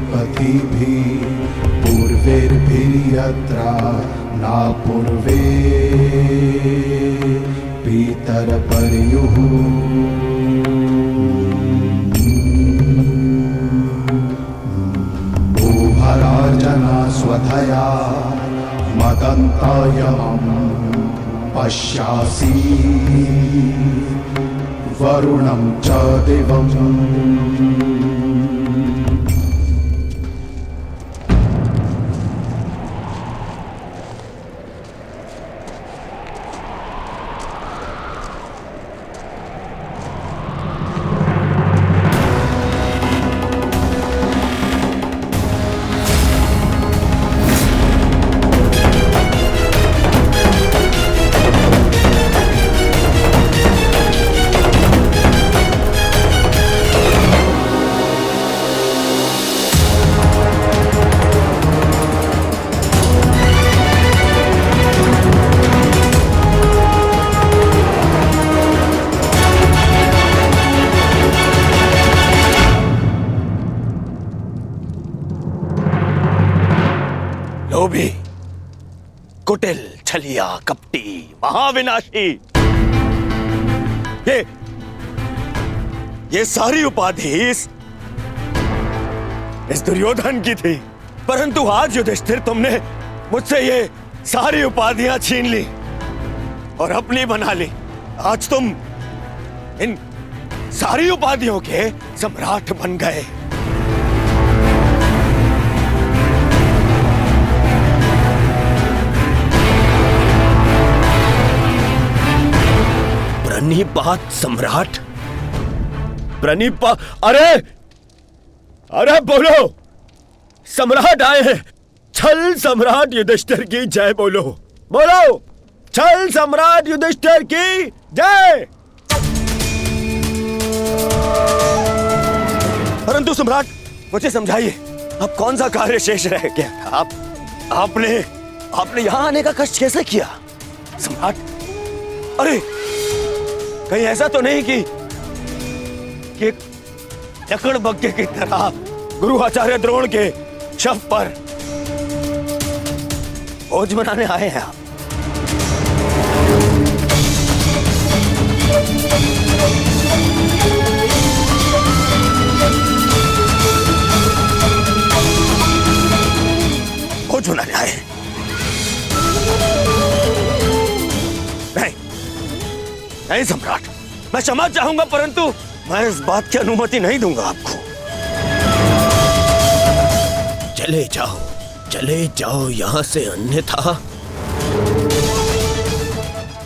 पथिभिः पूर्वैर्भिर्यत्र न पूर्वे पितरपर्युः उभरार्जना स्वधया मदन्तायमं पश्यासि वरुणं च दिवम्। लोभी, कुटिल, छलिया, कपटी, महाविनाशी, ये सारी उपाधि इस दुर्योधन की थी। परंतु आज युधिष्ठिर तुमने मुझसे ये सारी उपाधियां छीन ली और अपनी बना ली। आज तुम इन सारी उपाधियों के सम्राट बन गए। प्रणिपात सम्राट, अरे बोलो, सम्राट आए हैं। छल सम्राट युधिष्ठिर की जय बोलो, बोलो, छल सम्राट युधिष्ठिर की जय। परंतु सम्राट, मुझे समझाइए, अब कौन सा कार्य शेष रह गया था? आपने यहां आने का कष्ट कैसे किया सम्राट? अरे कहीं ऐसा तो नहीं कि लकड़बग्घे की तरह गुरु आचार्य द्रोण के शव पर भोज मनाने आए हैं आप? भोज मनाने आए हैं? नहीं सम्राट, मैं क्षमा चाहूंगा, परंतु मैं इस बात की अनुमति नहीं दूंगा आपको। चले जाओ यहां से,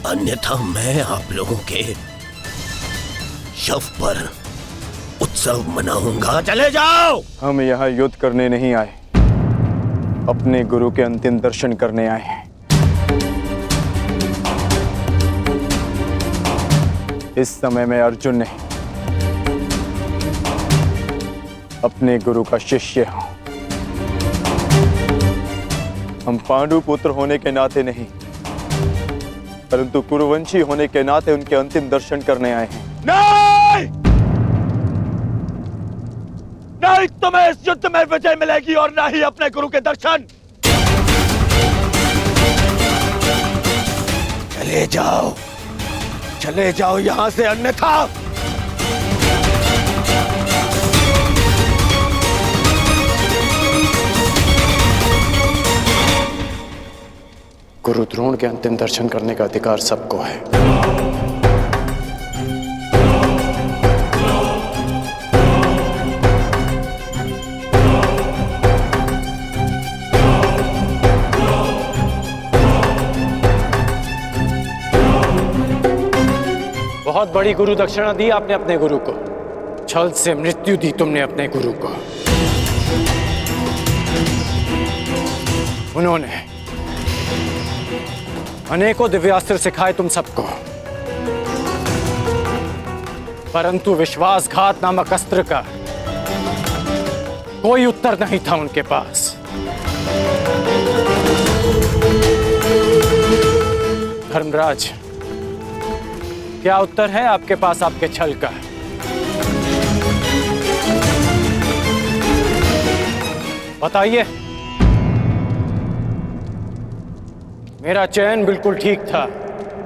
अन्यथा मैं आप लोगों के शव पर उत्सव मनाऊंगा। चले जाओ। हम यहाँ युद्ध करने नहीं आए, अपने गुरु के अंतिम दर्शन करने आए हैं। इस समय मैं अर्जुन नहीं, अपने गुरु का शिष्य हूं। हम पांडु पुत्र होने के नाते नहीं, परंतु कुरुवंशी होने के नाते उनके अंतिम दर्शन करने आए हैं। नहीं, तुम्हें इस युद्ध में विजय मिलेगी और ना ही अपने गुरु के दर्शन। चले जाओ यहां से, अन्यथा गुरु द्रोण के अंतिम दर्शन करने का अधिकार सबको है। बहुत बड़ी गुरु दक्षिणा दी आपने अपने गुरु को, छल से मृत्यु दी तुमने अपने गुरु को। उन्होंने अनेकों दिव्यास्त्र सिखाए तुम सबको, परंतु विश्वासघात नामक अस्त्र का कोई उत्तर नहीं था उनके पास। धर्मराज, क्या उत्तर है आपके पास आपके छल का? बताइए। मेरा चयन बिल्कुल ठीक था।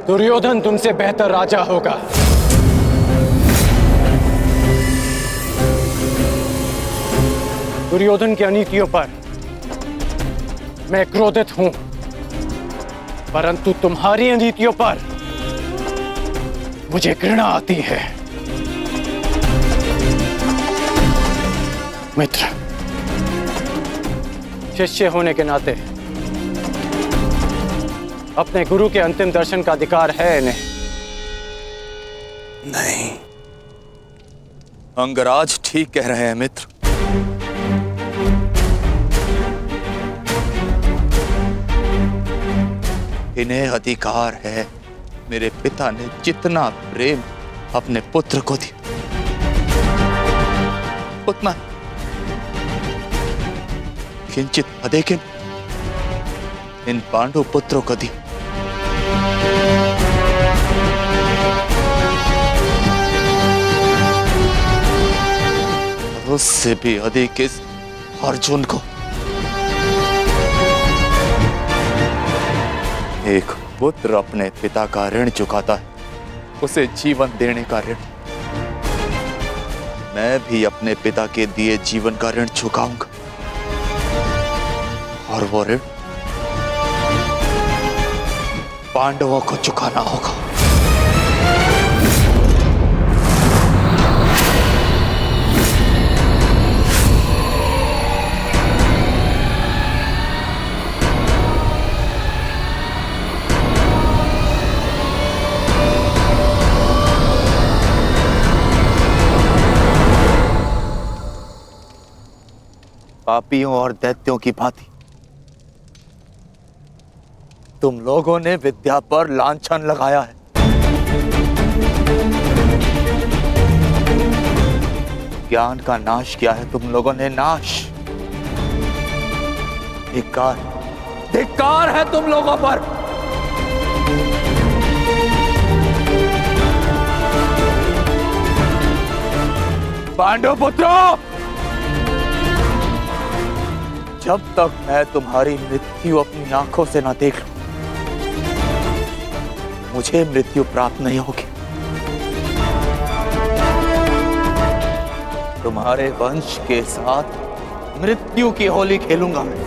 दुर्योधन तुमसे बेहतर राजा होगा। दुर्योधन की अनीतियों पर मैं क्रोधित हूं, परंतु तुम्हारी अनीतियों पर मुझे घृणा आती है। मित्र, शिष्य होने के नाते अपने गुरु के अंतिम दर्शन का अधिकार है इन्हें। नहीं, अंगराज ठीक कह रहे हैं मित्र। इन्हें अधिकार है। मेरे पिता ने जितना प्रेम अपने पुत्र को दिया, उतना किंचित अधिक इन पांडु पुत्रों को दिया। उससे भी अधिक इस अर्जुन को। एक पुत्र अपने पिता का ऋण चुकाता है, उसे जीवन देने का ऋण। मैं भी अपने पिता के दिए जीवन का ऋण चुकाऊंगा, और वो ऋण पांडवों को चुकाना होगा। पापियों और दैत्यों की भांति तुम लोगों ने विद्या पर लांछन लगाया है। ज्ञान का नाश किया है तुम लोगों ने, नाश। धिक्कार, धिक्कार है तुम लोगों पर। पांडव पुत्रों, जब तक मैं तुम्हारी मृत्यु अपनी आंखों से ना देख लूं, मुझे मृत्यु प्राप्त नहीं होगी। तुम्हारे वंश के साथ मृत्यु की होली खेलूंगा मैं।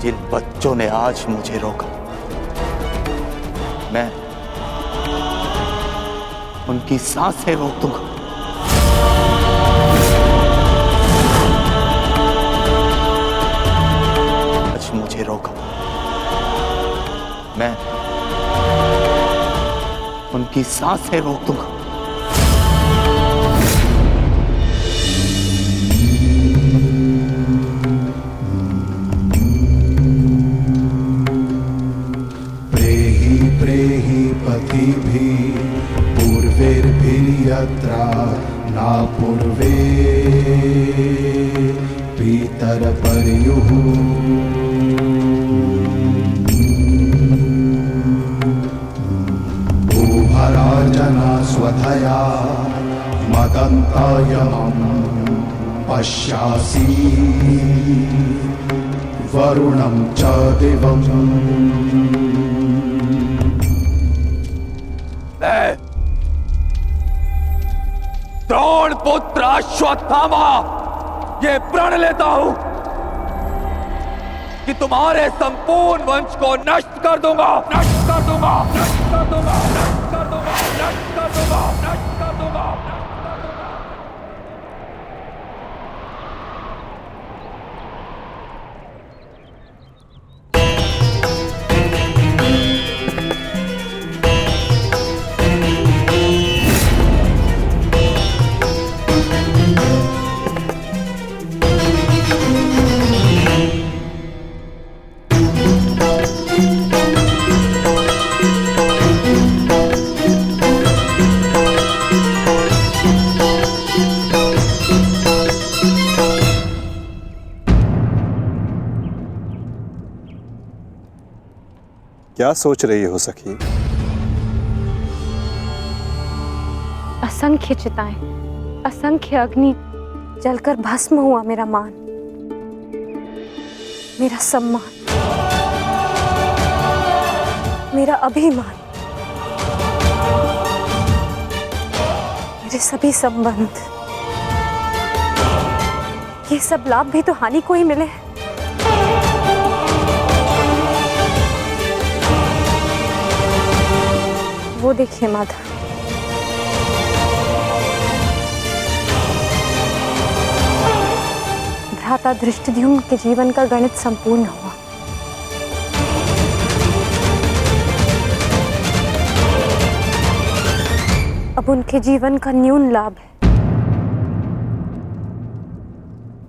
जिन बच्चों ने आज मुझे रोका, मैं उनकी सांसें रोक दूंगा। मुझे रोका, मैं उनकी सांसें रोक दूंगा। प्रेहि प्रेहि पतिभिः पूर्वैर्भिर्यत्र न पूर्वे पितरपर्युः जना स्वधया मदन्तायमं पश्यासि वरुणं च दिवम्। द्रोण पुत्र अश्वत्थामा, ये प्रण लेता हूं कि तुम्हारे संपूर्ण वंश को नष्ट कर दूंगा, नष्ट कर दूंगा, नष्ट कर दूंगा, नष्ट कर दूंगा, नष्ट कर दूंगा, नष्ट कर दूंगा। क्या सोच रही हो सखी? असंख्य चिताएं, असंख्य अग्नि जलकर भस्म हुआ मेरा मान, मेरा सम्मान, मेरा अभिमान, मेरे सभी संबंध। ये सब लाभ भी तो हानि को ही मिले। वो देखिए माधव, भ्राता धृष्टद्युम्न के जीवन का गणित संपूर्ण हुआ। अब उनके जीवन का न्यून लाभ है।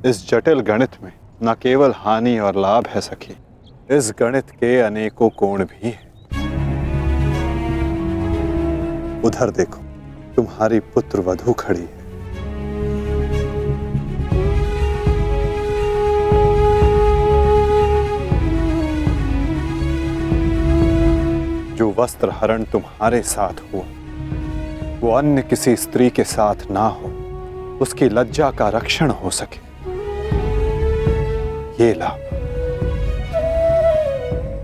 इस जटिल गणित में न केवल हानि और लाभ है सखी, इस गणित के अनेकों कोण भी हैं। उधर देखो, तुम्हारी पुत्र वधू खड़ी है। जो वस्त्र हरण तुम्हारे साथ हुआ वो अन्य किसी स्त्री के साथ ना हो, उसकी लज्जा का रक्षण हो सके, ये लाभ।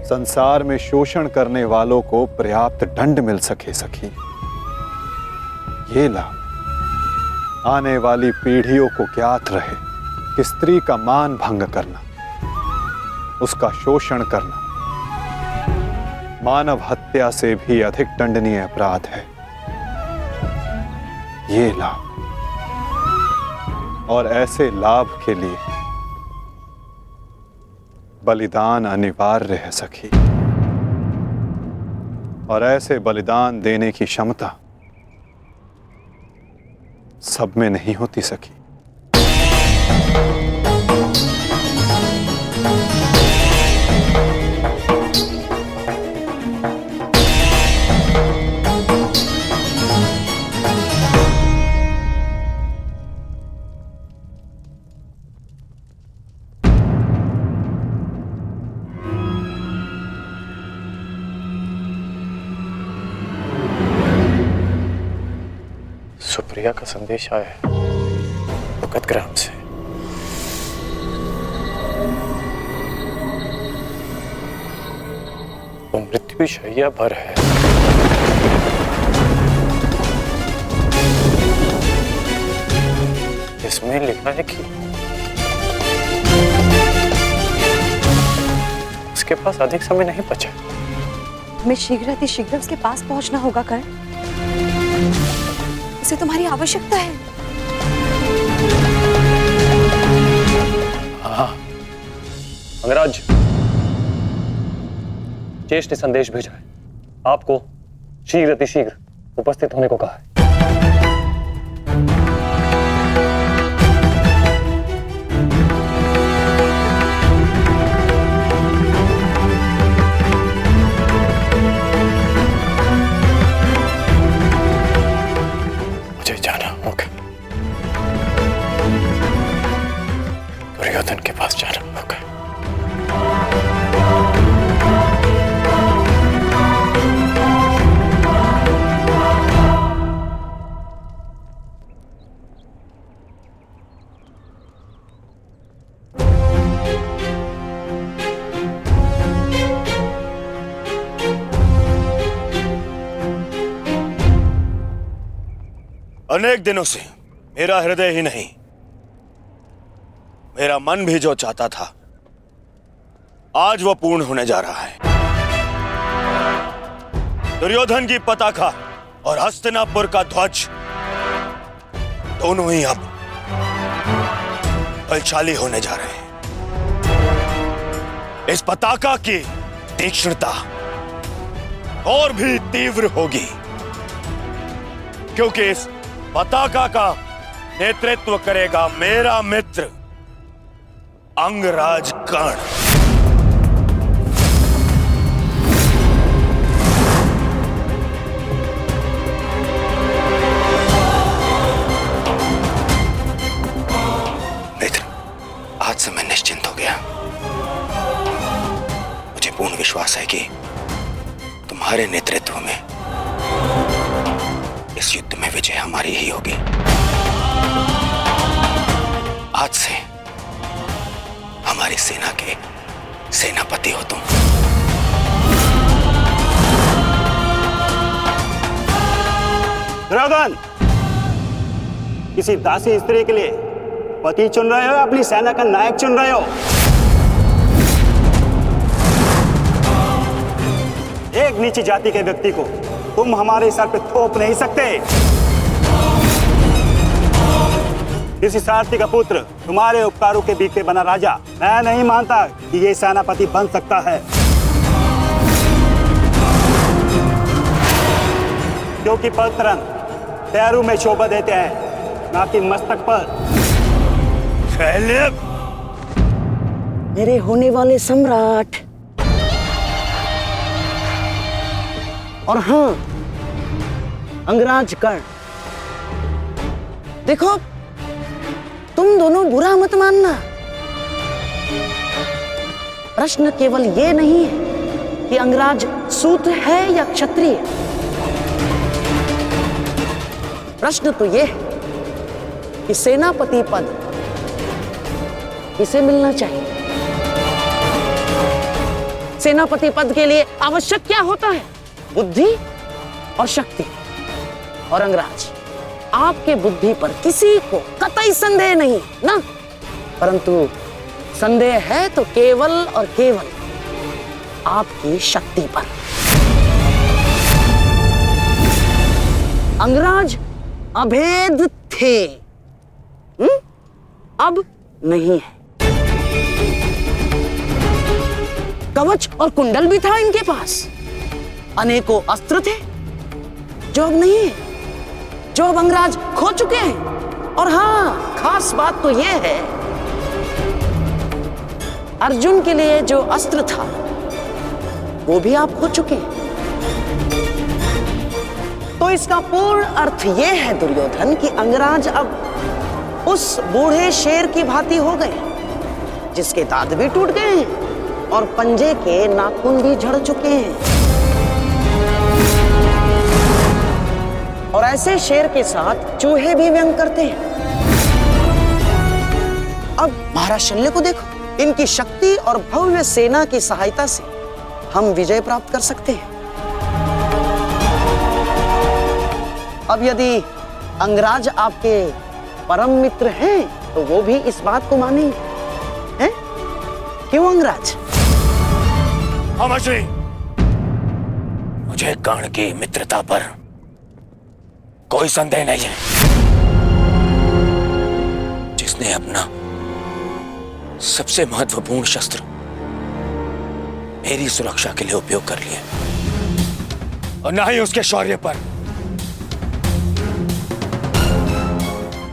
संसार में शोषण करने वालों को पर्याप्त दंड मिल सके सखी, ये लाभ। आने वाली पीढ़ियों को ज्ञात रहे कि स्त्री का मान भंग करना, उसका शोषण करना मानव हत्या से भी अधिक दंडनीय अपराध है, ये लाभ। और ऐसे लाभ के लिए बलिदान अनिवार्य है सखी, और ऐसे बलिदान देने की क्षमता सब में नहीं होती सखी। सुप्रिया का संदेश आया है भगतग्राम से। वो मृत्यु शैया पर है। इसमें लिखा है कि उसके पास अधिक समय नहीं बचा। हमें शीघ्र उसके पास पहुंचना होगा कर्ण। उसे तुम्हारी आवश्यकता है। हाँ अंगराज, ज्येष्ठ ने संदेश भेजा है, आपको शीघ्र उपस्थित होने को कहा है। दुर्योधन के पास जाना होगा। अनेक दिनों से मेरा हृदय ही नहीं, मेरा मन भी जो चाहता था आज वो पूर्ण होने जा रहा है। दुर्योधन की पताका और हस्तिनापुर का ध्वज दोनों ही अब बलशाली होने जा रहे हैं। इस पताका की तीक्ष्णता और भी तीव्र होगी, क्योंकि इस पताका का नेतृत्व करेगा मेरा मित्र अंगराज कर्ण। मित्र, आज से मैं निश्चिंत हो गया। मुझे पूर्ण विश्वास है कि तुम्हारे नेतृत्व में इस युद्ध में विजय हमारी ही होगी। दुर्योधन, किसी दासी स्त्री के लिए पति चुन रहे हो या अपनी सेना का नायक चुन रहे हो? एक नीची जाति के व्यक्ति को तुम हमारे सर पे थोप नहीं सकते। किसी सारथी का पुत्र तुम्हारे उपकारों के बीच पे बना राजा मैं नहीं मानता कि ये सेनापति बन सकता है, क्योंकि पलतरन पैरों में शोभा देते हैं, ना कि मस्तक पर। शैल्य, मेरे होने वाले सम्राट, और हाँ अंगराज कर्ण, देखो तुम दोनों बुरा मत मानना। प्रश्न केवल ये नहीं है कि अंगराज सूत है या क्षत्रिय, प्रश्न तो ये है कि सेनापति पद किसे मिलना चाहिए। सेनापति पद के लिए आवश्यक क्या होता है? बुद्धि और शक्ति। और अंगराज, आपके बुद्धि पर किसी को कतई संदेह नहीं ना, परंतु संदेह है तो केवल और केवल आपकी शक्ति पर। अंगराज अभेद थे, अब नहीं है। कवच और कुंडल भी था इनके पास, अनेकों अस्त्र थे जो अब नहीं है, जो अब अंगराज खो चुके हैं। और हाँ, खास बात तो यह है, अर्जुन के लिए जो अस्त्र था वो भी आप खो चुके हैं। तो इसका पूर्ण अर्थ यह है दुर्योधन कि अंगराज अब उस बूढ़े शेर की भांति हो गए जिसके दांत भी टूट गए हैं और पंजे के नाखून भी झड़ चुके हैं। और ऐसे शेर के साथ चूहे भी व्यंग करते हैं। अब महाराज शल्य को देखो, इनकी शक्ति और भव्य सेना की सहायता से हम विजय प्राप्त कर सकते हैं। अब यदि अंगराज आपके परम मित्र हैं तो वो भी इस बात को मानेंगे, हैं? क्यों अंगराज? अमरश्री, मुझे कर्ण की मित्रता पर कोई संदेह नहीं है। जिसने अपना सबसे महत्वपूर्ण शस्त्र मेरी सुरक्षा के लिए उपयोग कर लिया, और ना ही उसके शौर्य पर।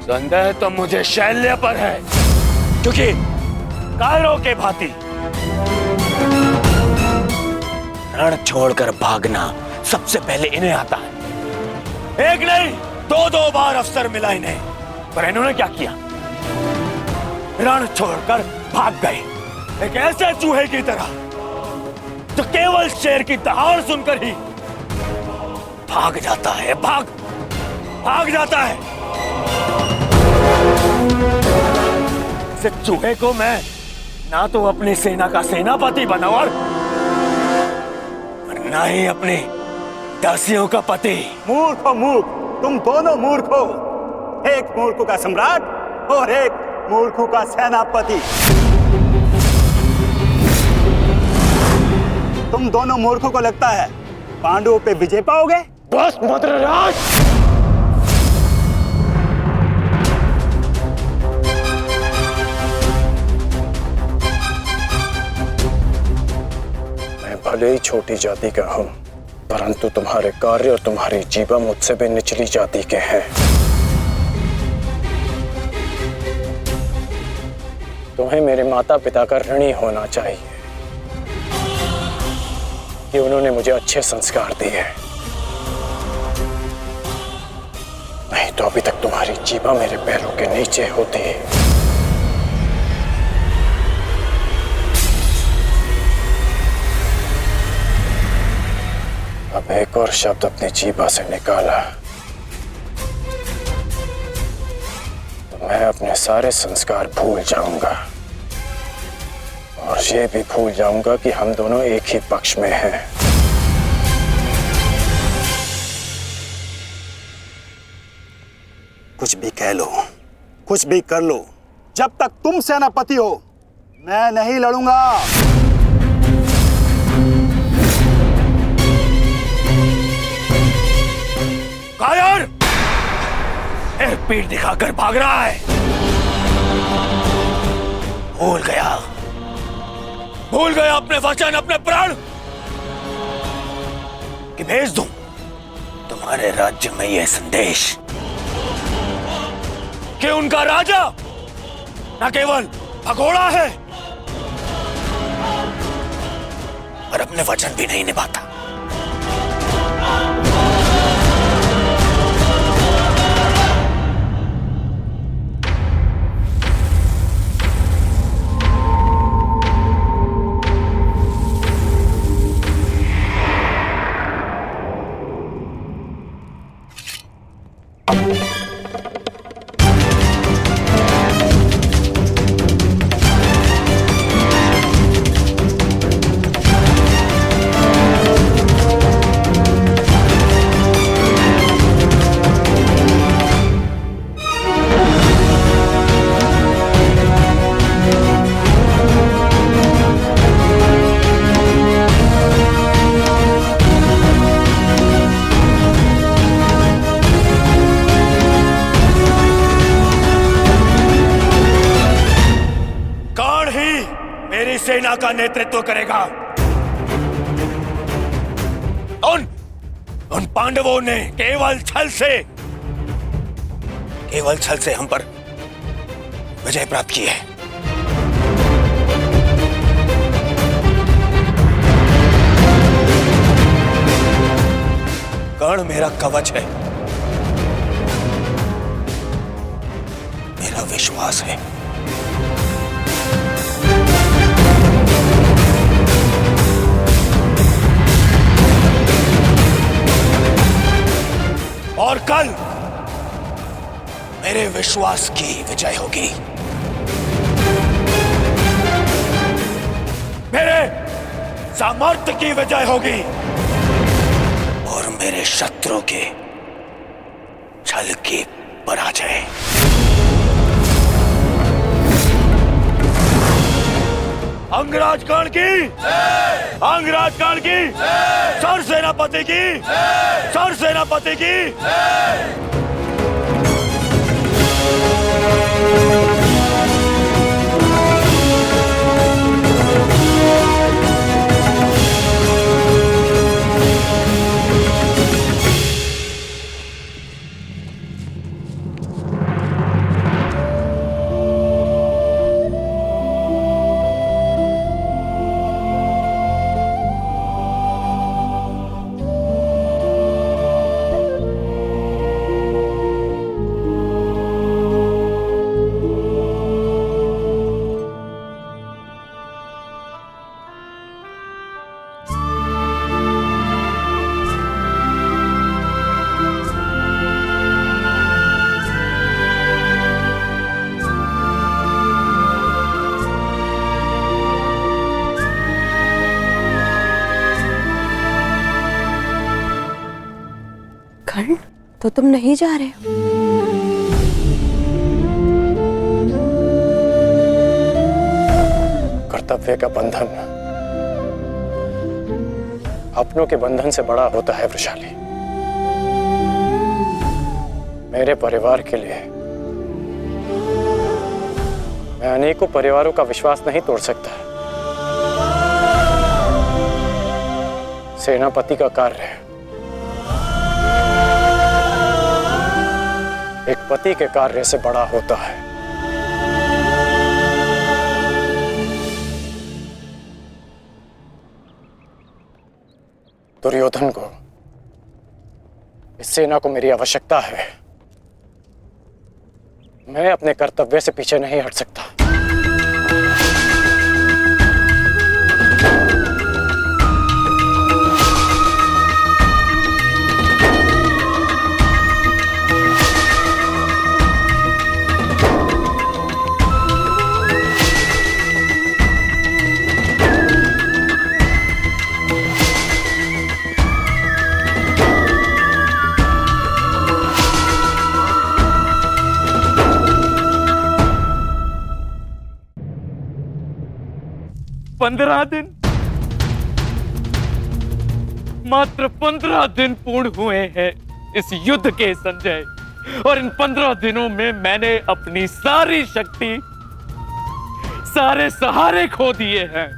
संदेह तो मुझे शैल्य पर है, क्योंकि कायरों के भांति रण छोड़कर भागना सबसे पहले इन्हें आता है। एक नहीं, दो बार अवसर मिला इन्हें, पर इन्होंने क्या किया? रण छोड़कर भाग गए, एक ऐसे चूहे की तरह जो केवल शेर की दहाड़ सुनकर ही भाग जाता है, भाग जाता है। इस चूहे को मैं ना तो अपनी सेना का सेनापति बनाऊं और ना ही अपनी दासियों का पति। मूर्ख हो मूर्ख, तुम दोनों मूर्ख हो। एक मूर्ख का सम्राट और एक मूर्ख का सेनापति। तुम दोनों मूर्खों को लगता है पांडवों पे विजय पाओगे? बस मद्रराज, मैं भले ही छोटी जाति का हूं, परंतु तुम्हारे कार्य और तुम्हारी जीवा मुझसे भी निचली जाति के हैं। तुम्हें मेरे माता पिता का ऋणी होना चाहिए कि उन्होंने मुझे अच्छे संस्कार दिए, नहीं तो अभी तक तुम्हारी जीवा मेरे पैरों के नीचे होती। अब एक और शब्द अपनी जीभा से निकाला तो मैं अपने सारे संस्कार भूल जाऊंगा, और ये भी भूल जाऊंगा कि हम दोनों एक ही पक्ष में हैं। कुछ भी कह लो, कुछ भी कर लो, जब तक तुम सेनापति हो मैं नहीं लड़ूंगा। कायर फिर पीठ दिखाकर भाग रहा है। भूल गया अपने वचन, अपने प्राण कि भेज दूं तुम्हारे राज्य में यह संदेश कि उनका राजा न केवल भगोड़ा है पर अपने वचन भी नहीं निभाता। सेना का नेतृत्व करेगा। उन पांडवों ने केवल छल से हम पर विजय प्राप्त की है। कर्ण मेरा कवच है, मेरा विश्वास है। और कल मेरे विश्वास की विजय होगी, मेरे सामर्थ्य की विजय होगी और मेरे शत्रु के छल की पराजय। अंगराज कर्ण की, अंगराज कर्ण की, सर सेनापति की, सर सेनापति की। कर्ण, तो तुम नहीं जा रहे हो? कर्तव्य का बंधन अपनों के बंधन से बड़ा होता है वृषाली। मेरे परिवार के लिए मैं अनेकों परिवारों का विश्वास नहीं तोड़ सकता। सेनापति का कार्य है एक पति के कार्य से बड़ा होता है। दुर्योधन को, इस सेना को मेरी आवश्यकता है। मैं अपने कर्तव्य से पीछे नहीं हट सकता। 15 दिन, मात्र 15 दिन पूर्ण हुए हैं इस युद्ध के संजय, और इन 15 दिनों में मैंने अपनी सारी शक्ति, सारे सहारे खो दिए हैं।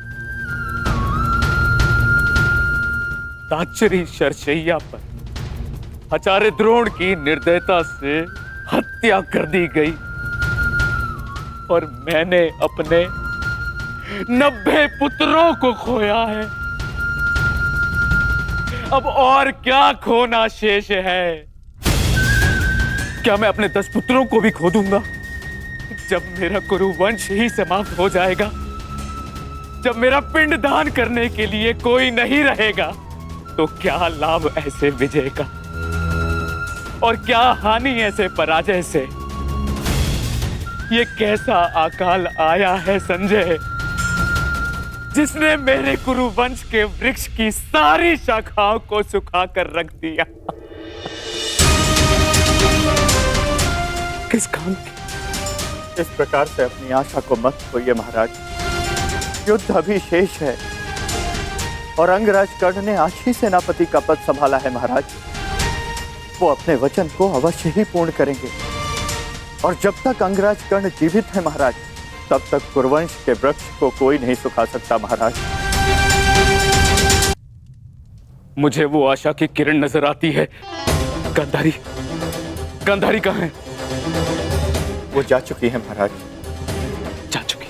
ताचरी शरशैया पर आचार्य द्रोण की निर्दयता से हत्या कर दी गई, और मैंने अपने 90 पुत्रों को खोया है। अब और क्या खोना शेष है? क्या मैं अपने 10 पुत्रों को भी खो दूंगा? जब मेरा कुरुवंश ही समाप्त हो जाएगा, जब मेरा पिंड दान करने के लिए कोई नहीं रहेगा, तो क्या लाभ ऐसे विजय का, और क्या हानि ऐसे पराजय से? ये कैसा अकाल आया है संजय, जिसने मेरे कुरुवंश के वृक्ष की सारी शाखाओं को सुखा कर रख दिया। किस काम की? इस प्रकार से अपनी आशा को मत खोइए महाराज। युद्ध अभी शेष है, और अंगराज कर्ण ने आज ही सेनापति का पद संभाला है महाराज। वो अपने वचन को अवश्य ही पूर्ण करेंगे, और जब तक अंगराज कर्ण जीवित है महाराज, तब तक कुरुवंश के वृक्ष को कोई नहीं सुखा सकता महाराज। मुझे वो आशा की किरण नजर आती है। गांधारी, गांधारी कहाँ है? वो जा चुकी है महाराज। जा चुकी,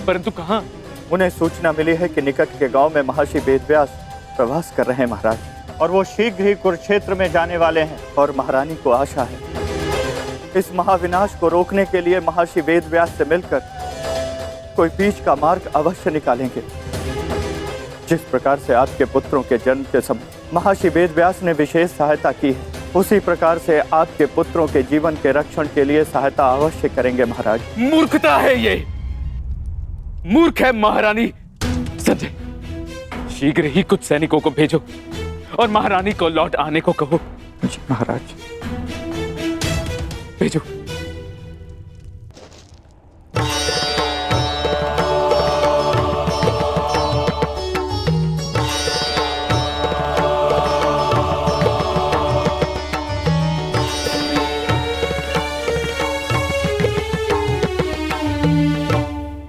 परंतु कहाँ? उन्हें सूचना मिली है कि निकट के गांव में महर्षि वेदव्यास प्रवास कर रहे हैं महाराज, और वो शीघ्र ही कुरुक्षेत्र में जाने वाले हैं। और महारानी को आशा है इस महाविनाश को रोकने के लिए महर्षि वेदव्यास से मिलकर कोई बीच का मार्ग अवश्य निकालेंगे। जिस प्रकार से आपके पुत्रों के जन्म के समय महर्षि वेदव्यास ने विशेष सहायता की है, उसी प्रकार से आपके पुत्रों के जीवन के रक्षण के लिए सहायता अवश्य करेंगे महाराज। मूर्खता है ये, मूर्ख है महारानी। संजय, शीघ्र ही कुछ सैनिकों को भेजो और महारानी को लौट आने को कहो। जी महाराज। भेजो।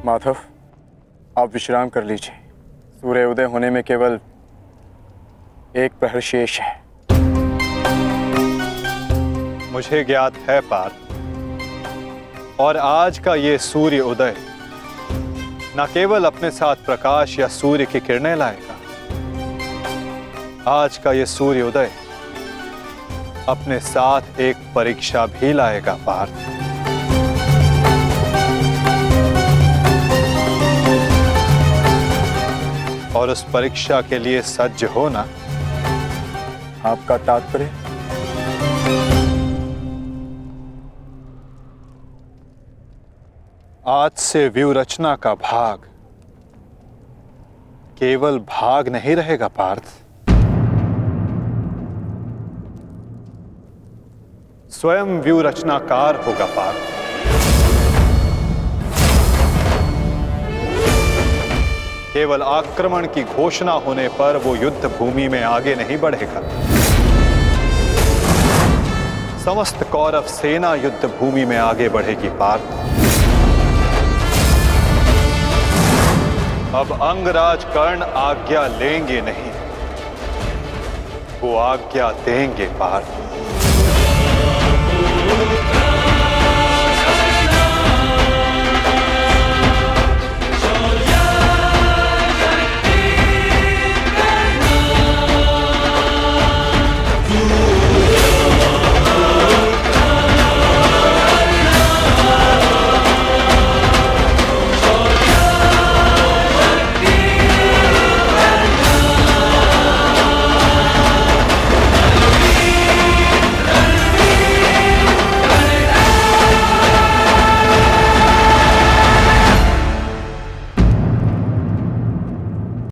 माधव, आप विश्राम कर लीजिए। सूर्य उदय होने में केवल एक प्रहर शेष है। मुझे ज्ञात है पार्थ, और आज का ये सूर्य उदय न केवल अपने साथ प्रकाश या सूर्य की किरणें लाएगा, आज का ये सूर्य उदय अपने साथ एक परीक्षा भी लाएगा पार्थ। और उस परीक्षा के लिए सज्ज होना। आपका तात्पर्य? आज से व्यूह रचना का भाग केवल भाग नहीं रहेगा पार्थ, स्वयं व्यूह रचनाकार होगा पार्थ। केवल आक्रमण की घोषणा होने पर वो युद्ध भूमि में आगे नहीं बढ़ेगा। समस्त कौरव सेना युद्ध भूमि में आगे बढ़ेगी पार्थ। अब अंगराज कर्ण आज्ञा लेंगे नहीं, वो आज्ञा देंगे पार्थ।